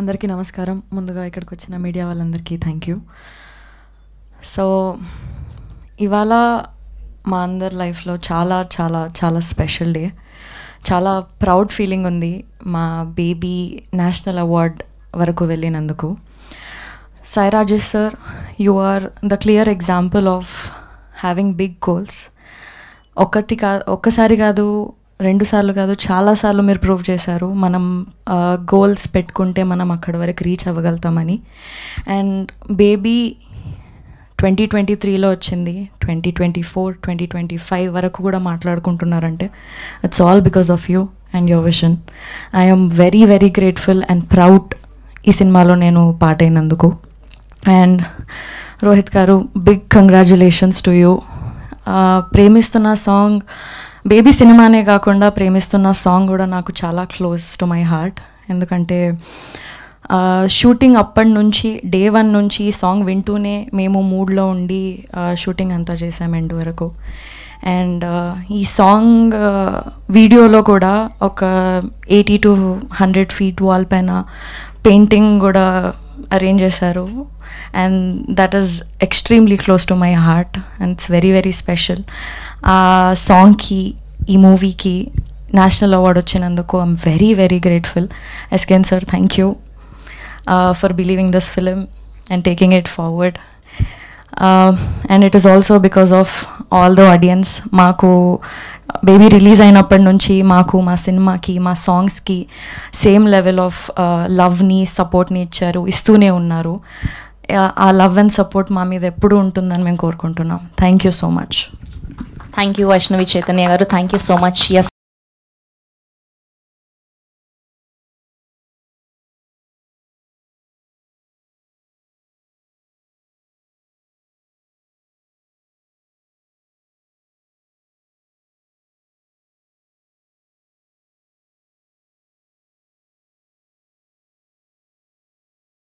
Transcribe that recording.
అందరికీ నమస్కారం. ముందుగా ఇక్కడికి వచ్చిన మీడియా వాళ్ళందరికీ థ్యాంక్ యూ. సో ఇవాళ మా అందరి లైఫ్లో చాలా చాలా చాలా స్పెషల్ డే. చాలా ప్రౌడ్ ఫీలింగ్ ఉంది మా బేబీ నేషనల్ అవార్డ్ వరకు వెళ్ళినందుకు. Sai Rajesh sir, you are the clear example of having big goals. ఒక్కసారి కాదు, 2 సార్లు కాదు, చాలాసార్లు మీరు ప్రూవ్ చేశారు మనం గోల్స్ పెట్టుకుంటే మనం అక్కడి వరకు రీచ్ అవ్వగలుగుతామని. అండ్ బేబీ 2023లో వచ్చింది, 2024, 2025 వరకు కూడా మాట్లాడుకుంటున్నారంటే it's all because of you and your vision. I'm very very grateful and proud ఈ సినిమాలో నేను పార్ట్ అయినందుకు. అండ్ రోహిత్ గారు, బిగ్ కంగ్రాచులేషన్స్ టు యూ. ప్రేమిస్తున్న సాంగ్ బేబీ సినిమానే కాకుండా ప్రేమిస్తున్న సాంగ్ కూడా నాకు చాలా క్లోజ్ టు మై హార్ట్. ఎందుకంటే షూటింగ్ అప్పటి నుంచి డే 1 నుంచి ఈ సాంగ్ వింటూనే మేము మూడ్లో ఉండి షూటింగ్ అంతా చేసాం ఎండ్ వరకు. అండ్ ఈ సాంగ్ వీడియోలో కూడా ఒక 80 to 100 feet వాల్ పైన పెయింటింగ్ కూడా అరేంజ్ చేశారు. And that is extremely close to my heart and it's very very special. ఆ సాంగ్కి, ఈ మూవీకి నేషనల్ అవార్డ్ వచ్చినందుకు I'm very very grateful. SKN sir, thank you for believing this film and taking it forward. And it is also because of all the audience. మాకు Baby release అయినప్పటి నుంచి మాకు, మా సినిమాకి, మా సాంగ్స్కి సేమ్ లెవెల్ ఆఫ్ లవ్ని, సపోర్ట్ని ఇస్తూనే ఉన్నారు. ఆ లవ్ అండ్ సపోర్ట్ మా మీద ఎప్పుడూ ఉంటుందని మేము కోరుకుంటున్నాం. Thank you so much. Thank you Vaishnavi Chaitanya గారు, థ్యాంక్ యూ సో మచ్.